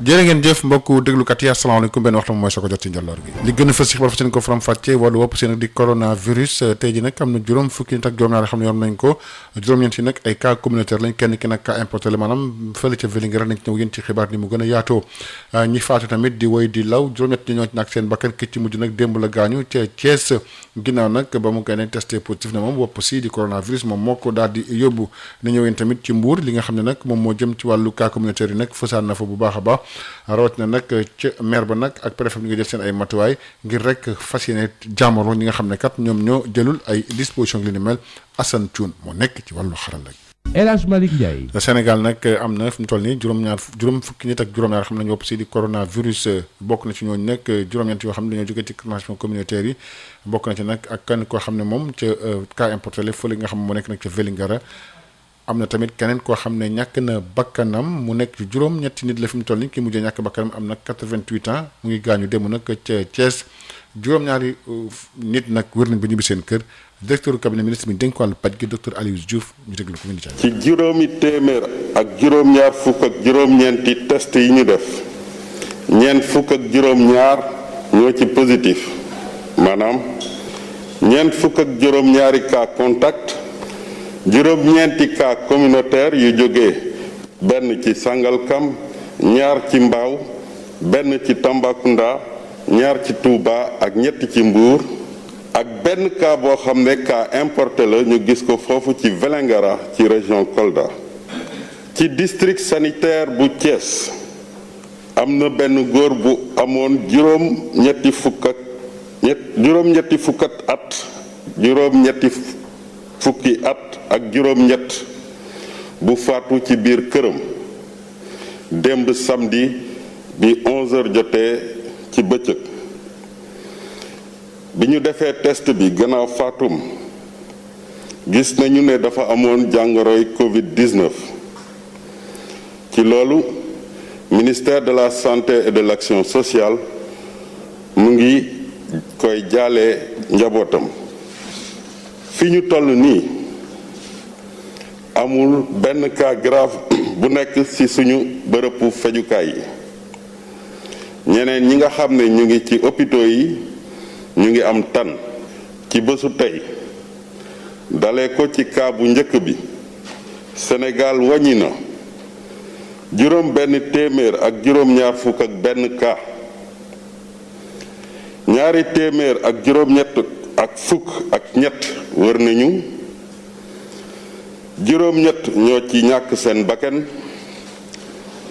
jërë ngeen jëf mbokku déglukat yi asalaamaaleykum benn waxtu mooy soo ko jot ci njolloor gi li gën a fës ci xibaar fa seen ko faram fàcce wàllu wopp seen di coronavirus tey ji nag am na juróom fukki nit ak juróom-ñaar xam ne yoon nañ ko juróom-ñeent yi nag ay cas communautaire lañ kenn ki nag cas importé la maanaam fële ca Vélingara nañ ci ñëw yéen ci xibaar ni mu gën a yaatoo ñi faatu tamit di woy di law juróom-ñett ñi ñoo ci nag seen bakkan ki ci mujj nag démb la gaañu ca Thiès ginnaaw nag ba mu gënee testé positif na moom wopp si di coronavirus moom moo ko daal di yóbbu na ñëw yéen tamit ci Mbour li nga xam ne nag moom moo jëm ci wàllu cas communautaire yi nag fësaan na fa bu baax a baax rawatina nag ca maire ba nag ak préfet bi nga jël seen ay matuwaay ngir rek fas yéene jàmmaroo ñi nga xam ne kat ñoom ñoo jëlul ay disposition li ni mel Assane Thioune moo nekk ci wàllu xaral la. El Hadj Malick Ndiaye. Sénégal nag am na fi mu toll nii juróom fukki nit ak juróom-ñaar xam nañu wopp si di coronavirus bokk na ci ñooñu nag juróom-ñeent yoo xam ne dañoo jógee ci transmission communautaire yi bokk na ci nag ak kan koo xam ne moom ca cas importé la fële nga xam ne moo nekk nag ca Vélingara am na tamit keneen koo xam ne ñàkk na bakkanam mu nekk ci juróom-ñetti nit la fi mu toll nii ki mujjee ñàkk bakkanam am na 88 ans mu ngi gaañu démb nag ca Thiès juróom-ñaari nit nag wër nañ ba ñibbi seen kër directeur du cabinet ministre bi dénk wàllu paj gi docteur Aliou Diouf ñu déglu ko mindi ci juróomi téeméer ak juróom-ñaar fukk ak juróom-ñeenti test yi ñu def ñeent fukk ak juróom-ñaar ñoo ci positif maanaam ñeent fukk ak juróom-ñaari cas contact juróom-ñeenti cas communautaire yu jógee benn ci Sangalkam ñaar ci Mbao benn ci Tambacounda ñaar ci Touba ak ñett ci Mbour ak benn cas boo xam ne cas importé la ñu gis ko foofu ci Vélingara ci région Kolda. ci district sanitaire bu Thiès am na benn góor bu amoon juróom-ñetti fukki at ak juróom-ñett bu faatu ci biir këram démb samedi bi 11h jotee ci bëccëg bi ñu defee test bi gannaaw faatum gis nañu ne dafa amoon jàngoroy Covid-19 ci loolu ministère de la santé et de l'action sociale mu ngi koy jaalee njabootam fi ñu toll nii amul benn cas grave bu nekk ci suñu bërëbu fajukaay yi ñeneen ñi nga xam ne ñu ngi ci hôpitaux yi ñu ngi am tan ci bésu tey dalee ko ci cas bu njëkk bi Sénégal wàññi na juróom benn téeméer ak juróom-ñaar fukk ak benn cas ñaari téeméer ak juróom-ñett ak fukk ak ñett wër nañu juróom-ñett ñoo ci ñàkk seen bakkan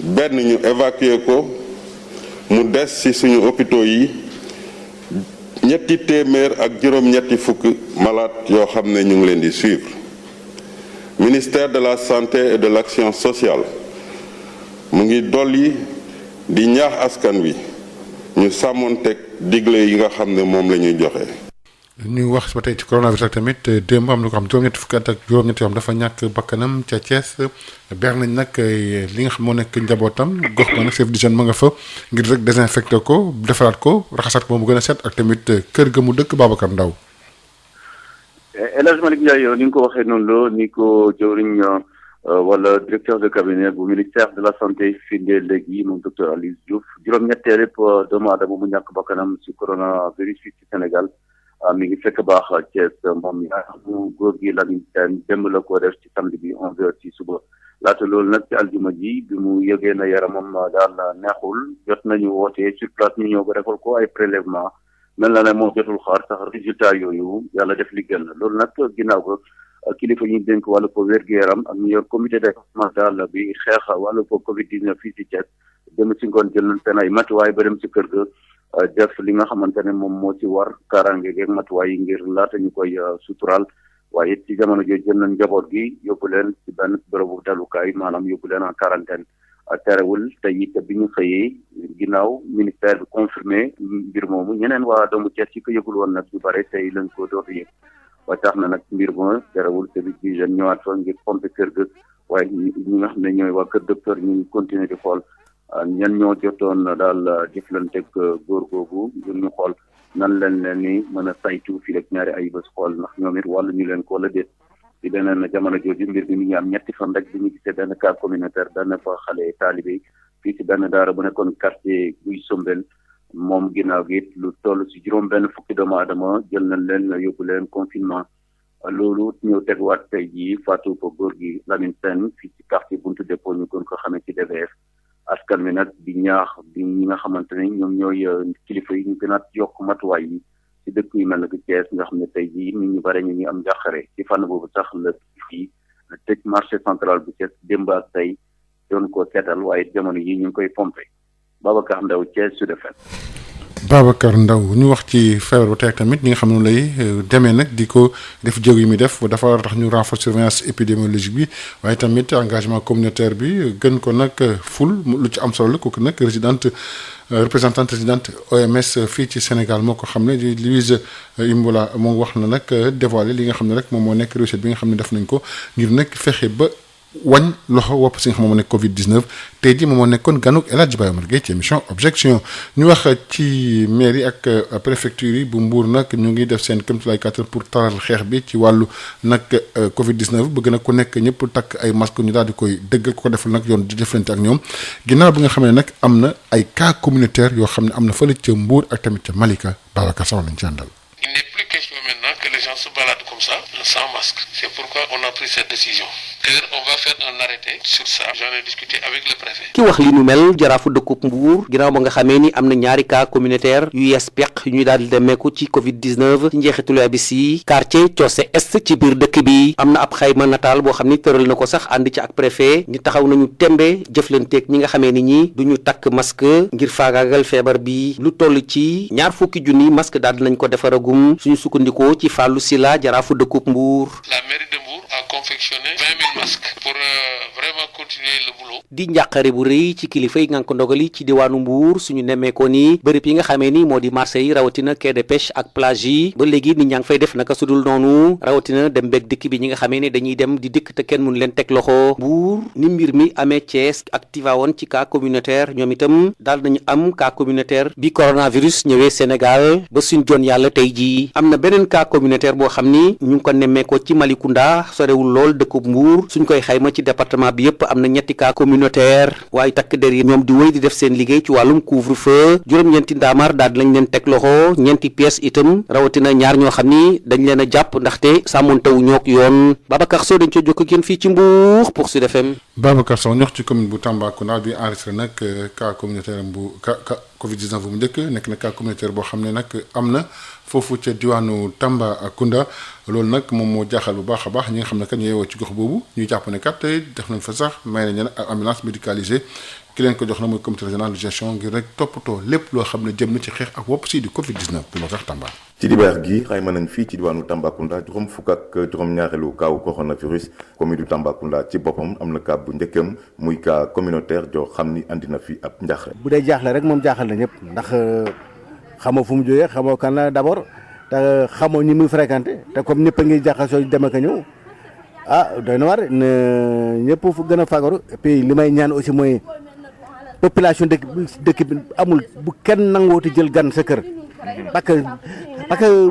benn ñu évacué ko mu des ci suñu hôpitaux yi ñetti téeméer ak juróom-ñetti fukk malade yoo xam ne ñu ngi leen di suivre ministère de la santé et de l'action sociale mu ngi dolli di ñaax askan wi ñu sàmmoonteeg digle yi nga xam ne moom la ñuy joxe. ñu wax ba tey ci coronavirus ak tamit démb am na ko xam juróom-ñetti fukki at ak juróom-ñetti yoo xam dafa ñàkk bakkanam ca Thiès ber nañ nag li nga xam moo nekk njabootam gox ba nag chef d'hygiène ma nga fa ngir rek désinfecté ko defaraat ko raxasaat ko ba mu gën a set ak tamit kër ga mu dëkk Babacar Ndaw. El Hadj Malick Ndiaye ni nga ko waxee noonu la ni ko jëwriñ wala directeur de cabinet bu ministère de la santé firndee léegi moom docteur Aliou Diouf juróom-ñetteel lépp doomu aadama mu ñàkk bakkanam ci coronavirus fii ci Sénégal. mi ngi fekk baax Thiès moom mu góor gi Lamine Sène démb la ko def ci samedi bi 11h ci suba laata loolu nag ci aljuma ji bi mu yëgee na yaramam daal neexul jot nañu woote sur place ñu ñëw ba defal ko ay prélèvement mel na ne moom jotul xaar sax résultat yooyu yàlla def li gën loolu nag ginnaaw ko kilifa ñu dénk wàllu ko wér-gu-yaram ak ñu yor comité départemental bi xeex wàllu ko Covid-19 fii ci Thiès dem ci ngoon jël nañ seen ay matuwaay ba dem ci kër ga. def li nga xamante ne moom moo ci war kaaraange geeg matuwaay yi ngir laata ñu koy suturaal waaye it ci jamono jooju jël nañ njaboot gi yóbbu leen ci benn bërëbu dalukaay maanaam yóbbu leen en quarantaine terewul tey it bi ñu xëyee ginnaaw ministère bi confirmé mbir moomu ñeneen waa doomu Thiès ci ko yëgul woon nag ñu bare tey lañ ko dootu yëg ba tax na nag mbir ma terewul service d'hygiène ñëwaat fa ngir pomper kër ga waaye ñi nga xam ne ñooy waa kër docteur ñu ngi continuer di xool ñan ñoo jotoon daal jëflanteeg góor googu ngir ñu xool nan leen ni mën a saytu fii rek ñaari ay bés xool ndax ñoom it wàllu ñu leen ko la déet ci beneen jamono jooju mbir bi mi ngi am ñetti fan rek bi ñu gisee benn cas communautaire benn fa xale taalibe fii ci benn daara bu nekkoon quartier Guy Sombel moom ginnaaw gi it lu toll ci juróom-benn fukki doomu aadama jël nañ leen yóbbu leen confinement loolu ñëw teguwaat tey jii faatu ko góor gi Lamine Sène fii ci quartier Buntu Dépôt ñu gën ko xamee ci DVF askan wi nag di ñaax di ñi nga xamante ne ñoom ñooy kilifa yi ñu gën a yokk matuwaay yi ci dëkk yu mel ne que Thiès nga xam ne tey jii nit ñu bare ñu ngi am njàqare ci fànn boobu sax la fii tëj marché central bu Thiès démb ak tey doon ko seetal waaye jamono yi ñu ngi koy pompé Babacar Ndaw Thiès Sud FM. Babacar Ndaw ñu wax ci feebar ba tey tamit ñi nga xam ne lay demee nag di ko def jéego yi muy def dafa war a tax ñu renforcer surveillance épidémiologique bi waaye tamit engagement communautaire bi gën ko nag ful lu ci am solo la kooku nag représentante résidente OMS fii ci Sénégal moo ko xam ne di Louise Imbola moom wax na nag dévoilé li nga xam ne rek moom moo nekk réussite bi nga xam ne def nañ ko ngir nag fexe ba wañ loxo wopp si nga xam moo nekk Covid 19 tey jii moom moo nekkoon ganuk El Hadj Baye Omar Gueye ci émission objection ñu wax ci mairie ak préfecture yi bu Mbour nag ñu ngi def seen kéemtulaay kàttan pour taral xeex bi ci wàllu nag Covid 19 bëgg nag ku nekk ñëpp takk ay masque ñu daal di koy dëggal ko defal nag yoon di jëflante ak ñoom ginnaaw bi nga xam ne nag am na ay cas communautaire yoo xam ne am na fële ca Mbour ak tamit ca Malika Babacar Sow lañ ci àndal. Il n'est plus question maintenant que les gens se baladent comme ça, sans masque. C'est pourquoi on a pris cette décision. D'ailleurs, on va faire un arrêté sur ça. J'en ai discuté avec le préfet. ki wax li nu mel jaraafu dëkkub Mbuur ginnaaw ba nga xamee ni am na ñaari cas communautaire yu yees peq yu ñuy daal di demeeku ci Covid 19 ci njeexitalu bis yi quartier Coose Est ci biir dëkk bi am na ab xayma nataal boo xam ni tëral na ko sax ànd ci ak préfet ni taxaw nañu tembe jëflanteeg ñi nga xamee ni ñi du ñu takk masque ngir faagaagal feebar bi lu toll ci 20 junni masque daal di nañ ko defaragum suñu sukkandikoo ci Fallou Sila jaraafu dëkkub Mbuur. La mairie de Mbour a confectionné 20 000 masques pour vraiment continuer le boulot. di njàqare bu rëy ci kilifa yi nga ko ndogali ci diwaanu Mbuur suñu nemmeekoo ni bërëb yi nga xamee ni moo di marché yi rawatina quai de pêche ak plage yi ba léegi nit ñaa ngi fay def naka sudul noonu rawatina dem beeg dikk bi ñi nga xamee ni dañuy dem di dikk te kenn mun leen teg loxo Mbuur ni mbir mi amee Thiès ak Tivaouane ci cas communautaire ñoom itam daal nañu am cas communautaire bi coronavirus ñëwee Sénégal ba suñ jon yàlla tey jii am na beneen cas communautaire boo xam ni ñu ngi ko nemmeekoo ci Malicounda sorewul lool dëkkub Mbuur suñ koy xayma ci département bi yépp am na ñetti cas communautaire waaye takk der yi ñoom di wéy di def seen liggéey ci wàllum couvre-feu juróom-ñeenti ndaamaar daal lañ leen teg loxo ñeenti pièces itam rawatina ñaar ñoo xam ni dañ leen a jàpp ndaxte sàmmontewu ñook yoon Babacar Sow dañ co jokk ak yéen fii ci Mbuur pour Sud FM. Babacar Sow ñox ci commune bu Tambacounda bi enregistré nag cas communautaire bu Covid 19 bu mu njëkk nekk na cas communautaire boo xam ne nag am na foofu ca diwaanu Tambacounda loolu nag moom moo jaaxal bu baax a baax ñi nga xam ne kat ñu yeewoo ci gox boobu ñuy jàpp ne kat tey def nañ fa sax may nañ leen ambulance médicalisée ki leen ko jox na mooy comité régional de gestion ngir rek toppatoo lépp loo xam ne jëm na ci xeex ak wopp si di Covid 19 bi moo tax Tamba. ci dibeer gi xayma nañ fii ci diwaanu Tambacounda juróom fukk ak juróom-ñaareelu kaawu coronavirus commune du Tambacounda ci boppam am na cas bu njëkkam muy cas communautaire joo xam ni andi na fi ab njaaxle. bu dee jaaxle rek moom jaaxal na ñëpp ndax xamoo fu mu jógee xamoo kan la d'abord te xamoo ñi muy fréquenté te comme ñëpp a ngi jaxasoo dem ak a ñëw doy na war ñëpp fu gën a fagaru et puis li may ñaan aussi mooy population dëkk bi amul bu kenn nangooti jël gan sa kër parce que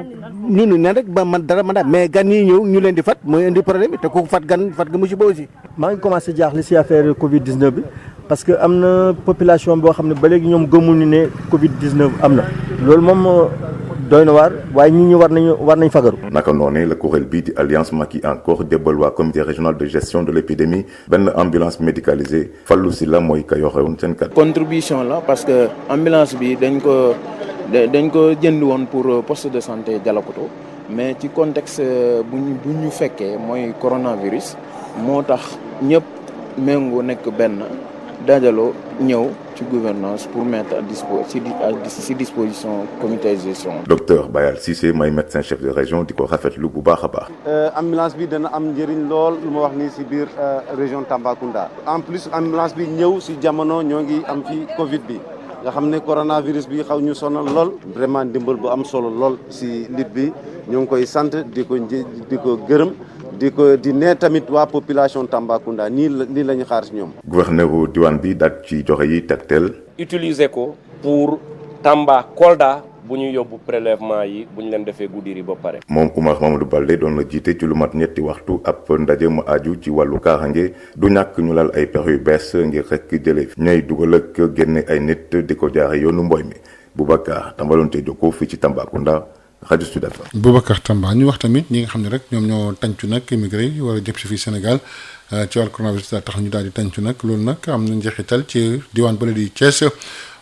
ñun ne rek ba man dara man daal mais gan yi ñëw ñu leen di fat mooy indi problème bi te ku fat gan musiba aussi. maa ngi commencé jaaxle si affaire Covid 19 bi parce que am na population boo xam ne ba léegi ñoom gëmuñu ne Covid 19 am na loolu moom doy na waar waaye nit ñi war nañ fagaru. naka noonu la kuréel bii di alliance Macky encore débbal waa comité régional de gestion de l'épidémie benn ambulance médicalisée Fallou Sylla mooy ka yoxewoon seen kat. contribution la parce que ambulance bi dañ ko jënd woon pour poste de santé Dialokoto mais ci contexte bu ñu fekkee mooy coronavirus moo tax ñëpp méngoo nekk benn dajaloo ñëw ci gouvernance pour mettre à disposition comité de gestion. docteur Bayal Cissé mooy médecin chef de région di ko rafetlu bu baax a baax. ambulance bi dana am njëriñ lool lu ma wax nii si biir région Tambacounda. en plus ambulance bi ñëw si jamono ñoo ngi am fi Covid bi nga xam ne coronavirus bi xaw ñu sonal lool vraiment ndimbal bu am solo lool si nit bi ñoo ngi koy sant di ko gërëm. di ne tamit waa population Tambacounda nii la ñu xaar si ñoom. gouverneur diwaan bi daal ci joxe yi tegtal. utiliser ko pour Tamba Kolda bu ñu yóbbu prélèvement yi bu ñu leen defee Goudiri ba pare. moom Oumar Mamadou Baldé doon na jiite ci lu mat ñetti waxtu ab ndaje mu aju ci wàllu kaarange du ñàkk ñu lal ay pexe yu bees ngir rek jëlee ñooy dugal ak génne ay nit di ko jaare yoonu mbooy mi Boubacar Tambaloon te Jokko fii ci Tambacounda rajo Sud FM. Boubacar Tamba ñu wax tamit ñi nga xam ne rek ñoom ñoo tàncu nag immigré yi war a jëm si fii Sénégal ci wàllu coronavirus tax ñu daal di tàncu nag loolu nag am na njeexital ci diwaan bële di Thiès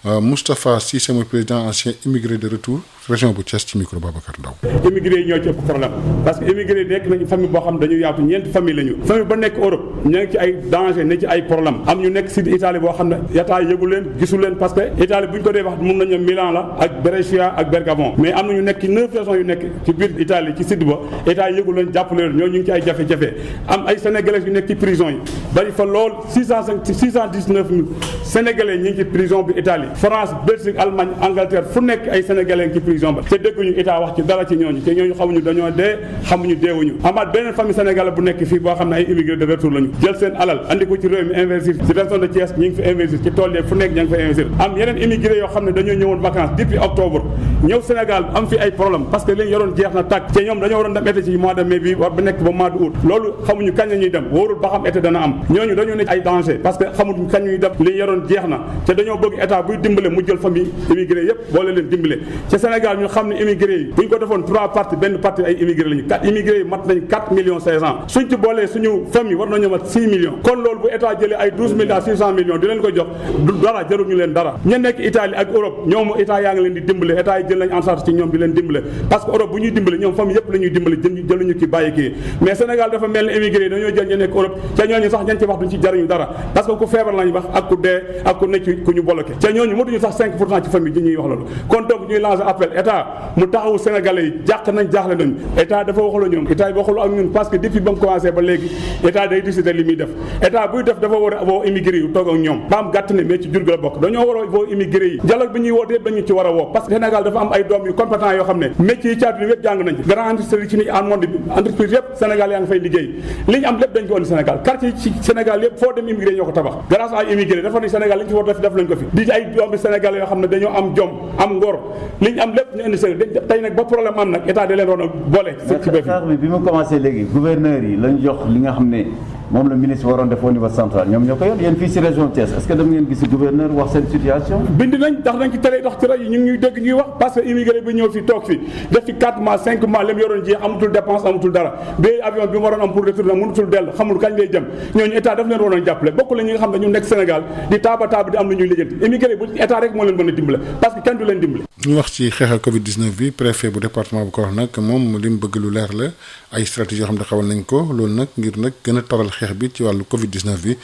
Moustapha Cissé mooy président ancien immigré de retour région bu Thiès ci micro Babacar Ndaw. immigré yi ñoo ci ëpp problème parce que immigré yi nekk nañu famille boo xam dañu yaatu ñeenti famille lañu famille ba nekk Europe ñoo ngi ci ay danger ne ci ay problème am ñu nekk si Italie boo xam ne état yëgu leen gisu leen parce que Italie bu ñu ko dee wax mun nañu Milan la ak Brescia ak Bergamo mais am na ñu nekk ci 9 régions yu nekk ci biir Italie ci sud ba état yëgu leen jàppale leen ñoo ñu ngi ci ay jafe-jafe am ay sénégalais yu nekk ci prison yi bari fa lool 619 000 sénégalais ñi ngi ci prison bi Italie France Belgique Allemagne Angleterre fu nekk ay sénégalais ci prison ba te dégguñu état wax ci dara ci ñooñu te ñooñu xamuñu dañoo dee xamuñu deewuñu amaat beneen famille sénégalais bu nekk fii boo xam ne ay immigré de retour lañu jël seen alal andi ko ci réew mi investir ci région de Thiès ñi ngi fi investir ci tool yi fu nekk ña ngi fa investir am yeneen immigré yoo xam ne dañoo ñëwoon vacances depuis octobre ñëw Sénégal am fi ay problème parce que li ñu yoroon jeex na tàkk te ñoom dañoo waroon dem été ci mois de mai bi war ba nekk ba mois de août loolu xamuñu kañ la ñuy dem wóorul ba xam été dana am ñooñu dañoo nekk ay danger parce que xamuñu kañ ñuy dem li ñu yoroon jeex na te dañoo bëgg état buy dimbale mu jël famille immigré yëpp boole leen dimbale ci Sénégal ñu xam ne immigré yi bu ñu ko defoon 3 parties benn partie ay immigré lañu 4 immigré yi mat nañ 4 millions 500 suñ ci boolee suñu famille war nañu mat 6 millions kon loolu bu état jëlee ay 12 milliards 600 millions di leen ko jox du dara jarul ñu leen dara ña nekk Italie ak Europe ñoom état yaa ngi leen di dimbale état yi jël nañ en charge ci ñoom di leen dimbale parce que Europe bu ñuy dimbale ñoom famille yëpp la ñuy dimbale jëluñu ki bàyyi kii mais Sénégal dafa mel ni immigré yi dañoo jël ñu nekk Europe ca ñooñu sax ñañ ci wax duñ ci jariñu dara parce que ku feebar lañ wax ak ku dee ak ku nekk ku ñu bloqué ca ñooñu mënuñu sax 5% ci famille ji ñuy wax loolu kon donc ñuy lancer appel état mu taxawu Sénégalais yi jàq nañ jaaxle nañ état dafa waxuloo ñoom état yi waxuloo ak ñun parce que depuis ba mu commencé ba léegi état day décider li muy def état buy def dafa war a woo immigré yi toog ak ñoom baam gàtt ne mais ci jur gi la bokk dañoo war a woo immigré yi dialogue bi ñuy woote yëpp dañu ci war a woo parce que Sénégal dafa am ay doom yu compétent yoo xam ne métiers yi caatu yëpp jàng nañ ci grand industrie ci ni en monde bi entreprise yëpp Sénégal yaa ngi fay liggéey li ñu am lépp dañ ko indi Sénégal quartier ci Sénégal yëpp foo dem immigré ñoo ko tabax grâce à immigré dafa ni Sénégal li ñu ci war def def lañ ko fi di ay doomi Sénégal yoo xam ne dañoo am jom am ngor li ñu am lépp ñu indi Sénégal tey nag ba problème am nag état da leen waroon a boole ci bi mu commencé léegi gouverneur yi lañ jox li nga xam ne moom la ministre waroon def au niveau central ñoom ñoo ko yor yéen fii si région Thiès est-ce que dem ngeen gis gouverneur wax seen situation bind nañ tax nañ ci télé tax ci rajo yi ñu ngi ñuy dégg ñuy wax parce que immigré bi ñëw fi toog fi def fi 4 mois 5 mois lam yoroon jeex amatul dépense amatul dara bi avion bi mu waroon am pour retourner mënutul dellu xamul kañ lay jëm ñooñu état daf leen waroon jàppale bokk la ñi nga xam ne ñu nekk Sénégal di taaba taaba di am lu ñuy lijjanti immigré bu état rek moo leen mën a dimbale parce que kenn du leen dimbale. ñu wax ci xeexal Covid 19 bi préfet bu département bu Kaolack nag moom li mu bëgg lu leer la ay stratégie yoo xam ne xawal nañ ko loolu nag ngir nag gën a taral xeex bi ci wàllu Covid 19 bi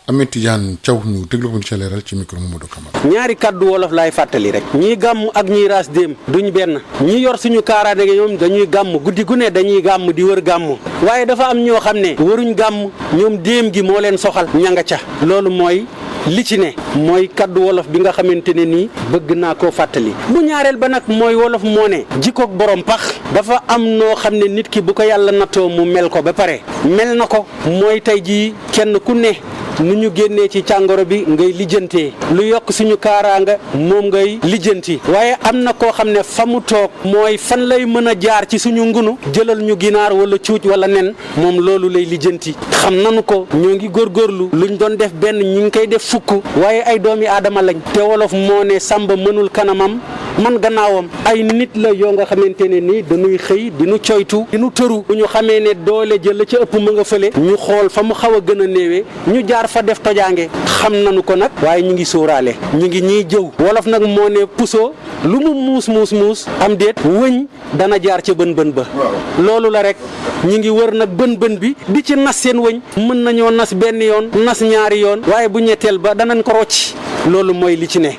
Ahmed Tidiane Thiaw ñu déglu ko ñu ca leeral ci micro Mamadou Camara. ñaari kaddu wolof laay fàttali rek ñii gàmm ak ñii raas déem duñ benn ñi yor suñu kaaraange ñoom dañuy gàmm guddi gu ne dañuy gàmm di wër gàmm waaye dafa am ñoo xam ne waruñ gàmm ñoom déem gi moo leen soxal ñanga ca loolu mooy li ci ne mooy kaddu wolof bi nga xamante ne nii bëgg naa koo fàttali bu ñaareel ba nag mooy wolof moo ne jikkoog borom pax dafa am noo xam ne nit ki bu ko yàlla nattoo mu mel ko ba pare mel na ko mooy tey jii kenn ku ne nu ñu génnee ci càngoro bi ngay lijjantee lu yokk suñu kaaraanga moom ngay lijjanti waaye am na koo xam ne fa mu toog mooy fan lay mën a jaar ci suñu ngunu jëlal ñu ginaar wala cuuj wala nen moom loolu lay lijjanti xam nanu ko ñoo ngi góorgóorlu luñ doon def benn ñu ngi koy def fukk waaye ay doomi aadama lañ te wolof moo ne sàmba mënul kanamam man gannaawam ay nit la yoo nga xamante ne ni dañuy xëy di nu coytu di nu tëru bu ñu xamee ne doole jël la ca ëpp ma nga fële ñu xool fa mu xaw a gën a néewee ñu jaar fa def tojaange xam nañu ko nag waaye ñu ngi sóoraale ñu ngi ñiy jëw wolof nag moo ne puso lu mu muus am déet wëñ dana jaar ca bën bën ba loolu la rek ñu ngi wër nag bën bën bi di ci nas seen wëñ mën nañoo nas benn yoon nas ñaari yoon waaye bu ñetteel ba danañ ko rocc loolu mooy li ci ne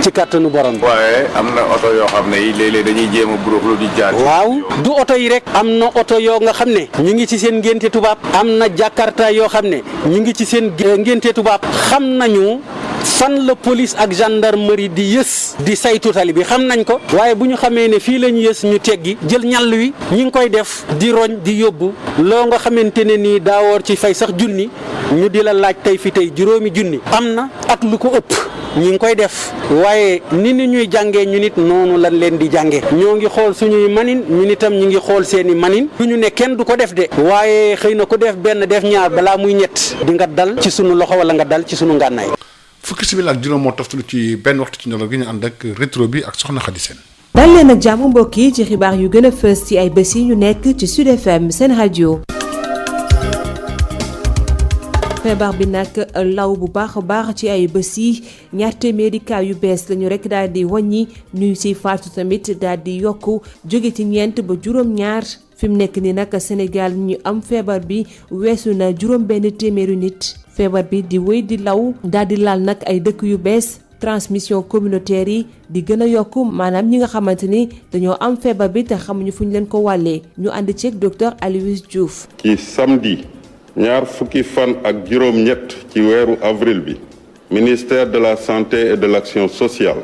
ci kàttanu borom bi. waaye am na oto yoo xam ne yi léeg-léeg dañuy jéem a buruxlu di jaar. waaw du oto yi rek am na oto yoo nga xam ne ñu ngi ci seen ngénte tubaab am na jakarta yoo xam ne ñu ngi ci seen ngénte tubaab xam nañu fan la police ak gendarmerie di yës di saytu tali bi xam nañ ko waaye bu ñu xamee ne fii la ñu yës ñu teggi jël ñàll wi ñi ngi koy def di roñ di yóbbu loo nga xamante ne nii daawoor ci fay sax junni ñu di la laaj tey fi tey juróomi junni am na ak lu ko ëpp ñi ngi koy def waaye ni ñuy jàngee ñu nit noonu lan leen di jànge ñoo ngi xool suñuy manin ñu nitam ñu ngi xool seeni manin du ñu ne kenn du ko def de waaye xëy na ko def benn def ñaar balaa muy ñett di nga dal ci sunu loxo wala nga dal ci sunu ngànnaay. fukki simili ak juróom moo toftalu ci benn waxtu ci ndolo gi ñu ànd ak rétro bi ak soxna Khady Sène. dal leen ak jàmm mbokk yi ci xibaar yu gën a fës ci ay bés yi ñu nekk ci Sud FM seen rajo. feebar bi nag law bu baax a baax ci ay bés yi ñaar téeméeri cas yu bees lañu rek daal di wàññi ñuy siy faatu tamit daal di yokku jóge ci ñeent ba juróom-ñaar fi mu nekk ni nag Sénégal ñu am feebar bi weesu na juróom benn téeméeri nit feebar bi di wéy di law daal di laal nag ay dëkk yu bees transmission communautaire yi di gën a yokku maanaam ñi nga xamante ni dañoo am feebar bi te xamuñu fu ñu leen ko wàllee ñu ànd ceeg docteur Aloyse Diouf. ci samedi ñaar fukki fan ak juróom-ñett ci weeru avril bi ministère de la santé et de l'action sociale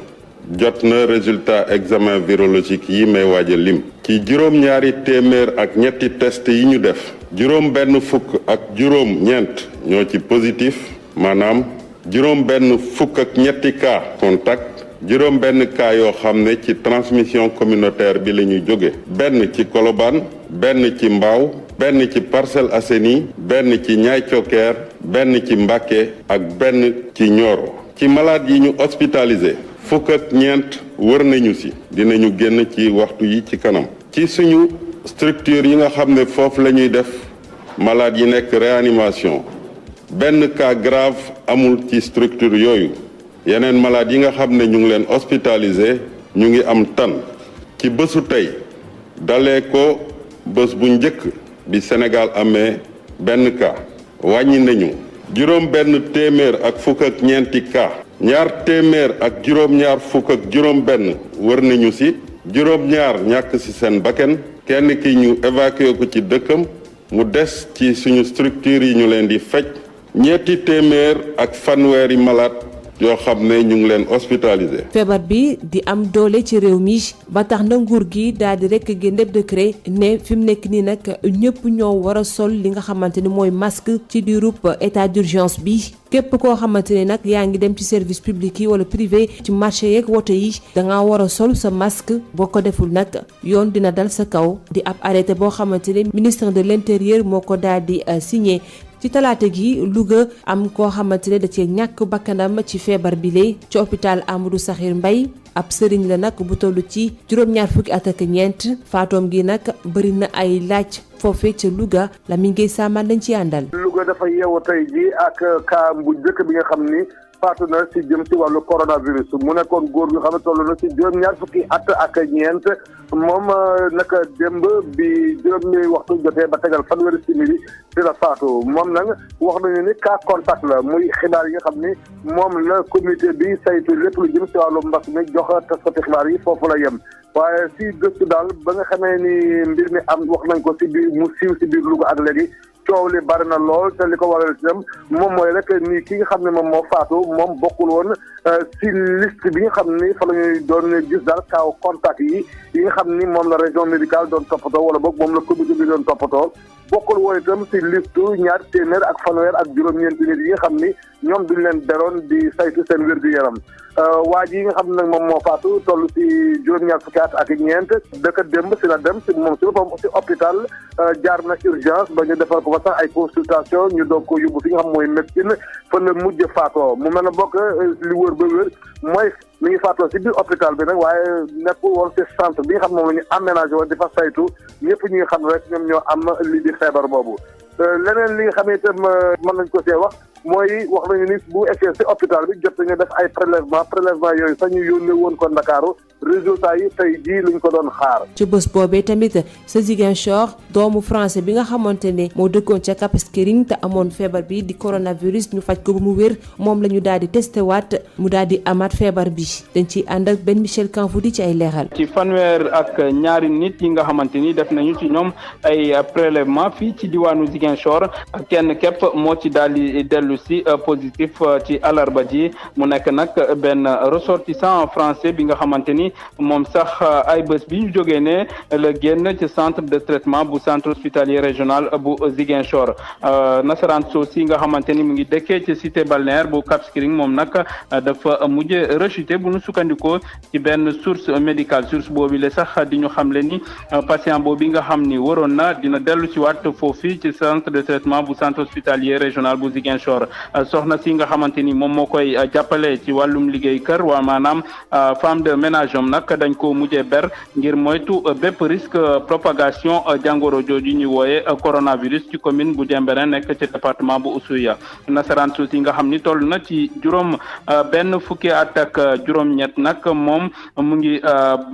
jot na résultat examen virologique yi may waaj a lim. ci juróom-ñaari téeméer ak ñetti test yi ñu def juróom benn fukk ak juróom-ñeent ñoo ci positif maanaam juróom benn fukk ak ñetti cas contact juróom benn cas yoo xam ne ci transmission communautaire bi la ñuy jóge benn ci Colobane benn ci Mbao benn ci Parcelles Assainies benn ci Niayes Thioker benn ci Mbacké ak benn ci Nioro ci malade yi ñu hospitalisé fukk ak ñeent wër nañu ci dinañu génn ci waxtu yi ci kanam ci suñu structure yi nga xam ne foofu la ñuy def malade yi nekk réanimation benn cas grave amul ci structure yooyu yeneen malade yi nga xam ne ñu ngi leen hospitalisé ñu ngi am tan ci bésu tey dalee ko bés bu njëkk bi Sénégal amee benn cas wàññi nañu juróom benn téeméer ak fukk ak ñeenti cas ñaar téeméer ak juróom-ñaar fukk ak juróom benn wër nañu ci juróom-ñaar ñàkk ci seen bakken kenn ki ñu évacué ko ci dëkkam mu des ci suñu structure yi ñu leen di faj ñetti téeméer ak fanweeri malade yoo xam ne ñu ngi leen hospitalisé. feebar bi di am doole ci réew mi ba tax na nguur gi daal di rek génne décret ne fi mu nekk nii nag ñëpp ñoo war a sol li nga xamante ni mooy masque ci diirub état d'urgence bi képp koo xamante ne nag yaa ngi dem ci service public yi wala privé ci marché yeeg woto yi dangaa war a sol sa masque boo ko deful nag yoon dina dal sa kaw di ab arrêté boo xamante ne ministre de l'intérieur moo ko daal di signé. ci talaata gi Louga am koo xamante ne da cee ñàkk bakkanam ci feebar bi lee ci hôpital Amadou Sakhir Mbaye ab sëriñ la nag bu toll ci juróom-ñaar fukki at ak ñeent faatoom gi nag bëri na ay laaj foofee ca Louga la mi ngi saamaan lañ ci àndal. Louga dafa yeewu tey ji ak cas bu njëkk bi nga xam ni faatu na si jëm si wàllu coronavirus mu nekkoon góor gi xam ne toll na si juróom-ñaar fukki at ak ñeent moom naka démb bi juróomi waxtu jotee ba tegal fanweeri simili si la faatu moom nag wax nañu ni cas contact la muy xibaar yi nga xam ni moom la comité bi saytu lépp lu jëm si wàllu mbas mi jox taskati xibaar yi foofu la yem waaye si gëstu daal ba nga xamee ni mbir mi am wax nañ ko si biir mu siiw si biir Louga ak léegi coow li bari na lool te li ko waral itam moom mooy rek ni ki nga xam ne moom moo faatu moom bokkul woon si liste bi nga xam ni fa la ñuy doon gis daal kaaw contact yi nga xam ni moom la région médicale doon toppatoo wala boog moom la comité bi doon toppatoo bokkul woon itam si liste ñaar téeméer ak fanweer ak juróom-ñeenti nit yi nga xam ni ñoom duñ leen beroon di saytu seen wér-gu-yaram waa ji yi nga xam ne nag moom moo faatu toll si juróom-ñaar fukki at ak ñeent dëkk démb si la dem si moom si boppam si hôpital jaar na urgence ba ñu defal ko fa sax ay consultation ñu doog ko yóbbu fi nga xam mooy médecine fa la mujj faatoo mu mel ne bokk li wër ba wër mooy mi ngi faatoo si biir hôpital bi nag waaye nekkul woon si centre bi nga xam moom la ñu aménagé woon di fa saytu ñëpp ñi nga xam ne rek ñoom ñoo am lii di feebar boobu leneen li nga xam ne itam mën nañ ko see wax mooy wax nañu ni bu eggee si hôpital bi jot nañu def ay prélèvement yooyu sax ñu yónnee woon ko Ndakaaru résultat yi tey jii luñ ko doon xaar. ci bés boobee tamit sa Ziguinchor doomu français bi nga xamante ne moo dëkkoon ca Cap Skirring te amoon feebar bi di coronavirus ñu faj ko ba mu wér moom la ñu daal di testé waat mu daal di amaat feebar bi dañ ciy ànd ak benn Michel Kanfoudi ci ay leeral. ci fanweer ak ñaari nit yi nga xamante ni def nañu ci ñoom ay prélèvement fii ci diwaanu Ziguinchor kenn képp moo ci daal di dellu si positif ci alarba ji mu nekk nag benn ressortissant français bi nga xamante ni ni moom sax ay bés bi ñu jógee ne la génn ci centre de traitement bu centre hospitalier régional bu Ziguinchor nasaraan soosi nga xamante ni mu ngi dëkkee ci cité balnéaire bu Cap Skirring moom nag dafa mujj rechuté bu nu sukkandikoo ci benn source médicale source boobu le sax di ñu xamle ni patient boobu nga xam ni waroon na dina dellu ci waat foofu ci centre de traitement bu centre hospitalier régional bu Ziguinchor soxna si nga xamante ni moom moo koy jàppale ci wàllum liggéey kër waa maanaam femme de ménage am nag dañ ko mujjee ber ngir moytu bépp risque propagation jàngoro jooju ñu wooye coronavirus ci commune bu Diembéring nekk ci département bu Oussouye nasaraan suuf si nga xam ni toll na ci juróom benn fukki at ak juróom-ñett nag moom mu ngi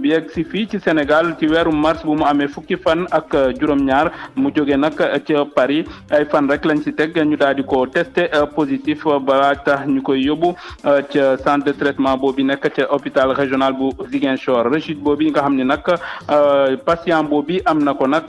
yegg si fii ci Sénégal ci weeru mars bu mu amee fukki fan ak juróom-ñaar mu jóge nag ca Paris ay fan rek lañ si teg ñu daal di ko testé positif ba tax ñu koy yóbbu ca centre de traitement boobu nekk ca hôpital régional bu Ziguinchor rechute boobu nga xam ne nag patient boobu am na ko nag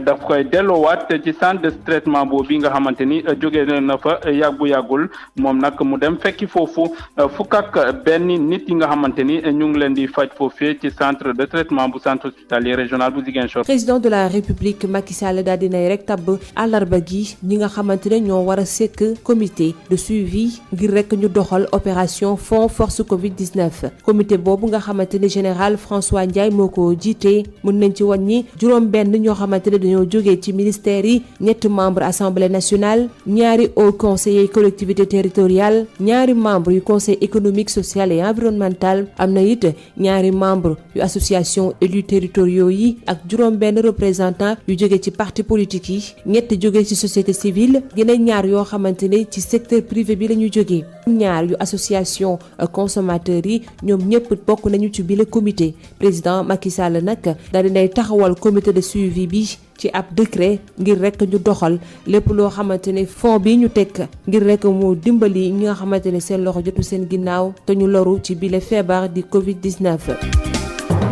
daf koy delloowaat ci centre de traitement boobu nga xamante ni jóge na fa yàggul moom nag mu dem fekki foofu fukk ak benn nit yi nga xamante ni ñu ngi leen di faj foofee ci centre de traitement bu centre hospitalier régional bu Ziguinchor. président de la république Macky Sall daal dinay rek tabb àllarba gi ñi nga xamante ne ñoo war a sekk comité de suivi ngir rek ñu doxal opération fonds force Covid-19 comité boobu nga xamante ne général François Ndiaye moo ko jiite mën nañ ci wàññi juróom benn ñoo xamante ne dañoo jógee ci ministères yi ñetti membre assemblée nationale ñaari haut conseiller collectivité territoriale ñaari membre yu conseil économique social et environnemental am na it ñaari membre yu association élus territoriaux yi ak juróom benn représentant yu jóge ci parti politique yi ñett jóge ci société civile yeneen ñaar yoo xamante ne ci secteur privé bi la ñu jógee ñaar yu association consommateurs yi ñoom ñëpp bokk nañu ci bile comité président Macky Sall nag daal dinay taxawal comité de suivi bi ci ab décret ngir rek ñu doxal lépp loo xamante ne fond bi ñu teg ngir rek mu dimbali ñi nga xamante ne seen loxo jotu seen ginnaaw te ñu loru ci bile feebar di Covid-19.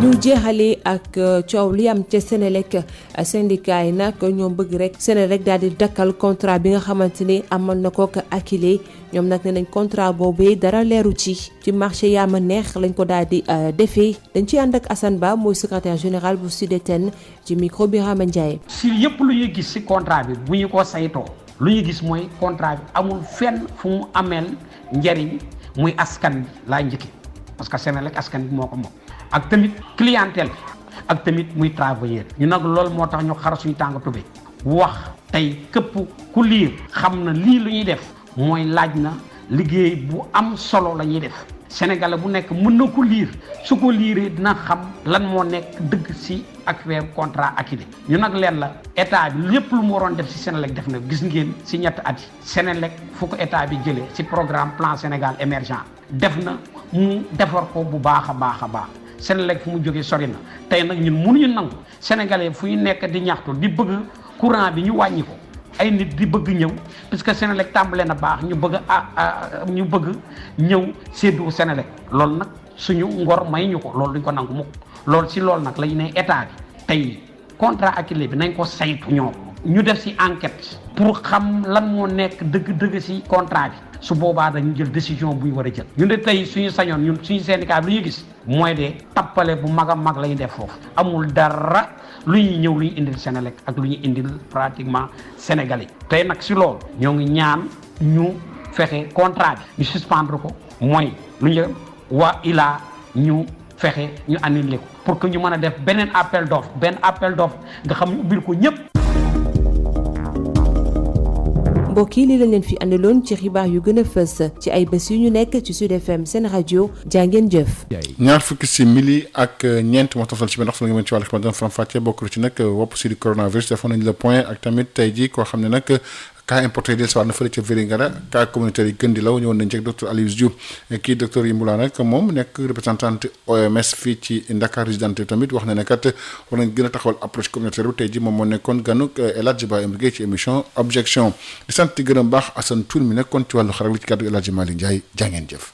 ñu jeexale ak coow li am ca Senelec syndicat yi nag ñoom bëgg rek Senelec daal di dakkal contrat bi nga xamante ne amoon na ko ak Akilee ñoom nag ne nañ contrat boobu dara leeru ci marché yaama neex lañ ko daal di defee dañ ci ànd ak Assane Ba mooy secrétaire général bu SUDETEN ci micro bi Rama Ndiaye. si yëpp lu ñuy gis si contrat bi bu ñu ko saytoo lu ñu gis mooy contrat bi amul fenn fu mu ameel njariñ muy askan bi laa njëkki parce que Senelec askan bi moo ko moom ak tamit clientèle ak tamit muy travailleur ñu nag loolu moo tax ñu xar suñu tàng tubé wax tey képp ku liir xam na lii lu ñuy def mooy laaj na liggéey bu am solo la ñuy def Sénégalais bu nekk mën na ko liir su ko liiree dina xam lan moo nekk dëgg si ak weer contrat Akilee ñu nag leen la état bi lépp lu mu waroon def si Senelec def na gis ngeen si ñetti at yi Senelec fu ko état bi jëlee si programme plan Sénégal émergent def na mu defar ko bu baax a baax a baax Senelec fu mu jógee sori na tey nag ñun mënuñu nangu Sénégalais fu ñu nekk di ñaxtu di bëgg courant bi ñu wàññi ko ay nit di bëgg ñëw parce que Senelec tàmbale na baax ñu bëgg ñu bëgg ñëw séddu Senelec loolu nag suñu ngor may ñu ko loolu duñ ko nangu mukk loolu si loolu nag lañu ne état bi tey contrat Akilee bi nañ ko saytu ñoom ñu def si enquête pour xam lan moo nekk dëgg-dëgg si contrat bi su boobaa dañu jël décision buy war a jël ñun de tey suñu sañoon ñun suñu syndicat bi lu ñu gis mooy de tappale bu mag a mag la ñu def foofu amul dara lu ñuy ñëw lu ñu indil Senelec ak lu ñu indil pratiquement Sénégalais tey nag si loolu ñoo ngi ñaan ñu fexe contrat bi ñu suspendre ko mooy lu ñu waa ilaa ñu fexe ñu annulé ko pour que ñu mën a def beneen appel d'offre nga xam ñu ubbil ko ñëpp. mbokk yi lii lañ leen fi andiloon ci xibaar yu gën a fës ci ay bés yu ñu nekk ci Sud FM seen rajo jàngeen jëf. ñaar fukki simili ak ñeent moo toftal ci benn waxtu nga mën ci wàllu xibaar dina faram fàcce bokk ci nag wopp si di coronavirus defoon nañ le point ak tamit tey ji koo xam ne nag cas importé del siwaat na fële ca Vélingara cas communautaire yi gën di law ñëwoon nañ ci ak docteur Aliou Diouf kii docteur Yimbula nag moom nekk représentante OMS fii ci Dakar résidente tamit wax na ne kat war nañ gën a taxawal approche communautaire bu tey ji moom moo nekkoon ganuk El Hadji Ba Guèye ci émission objection di sant gërëm baax Assane Tour mi nekkoon ci wàllu xarak li ci kàddu El Hadji Malick Ndiaye jàngeen jëf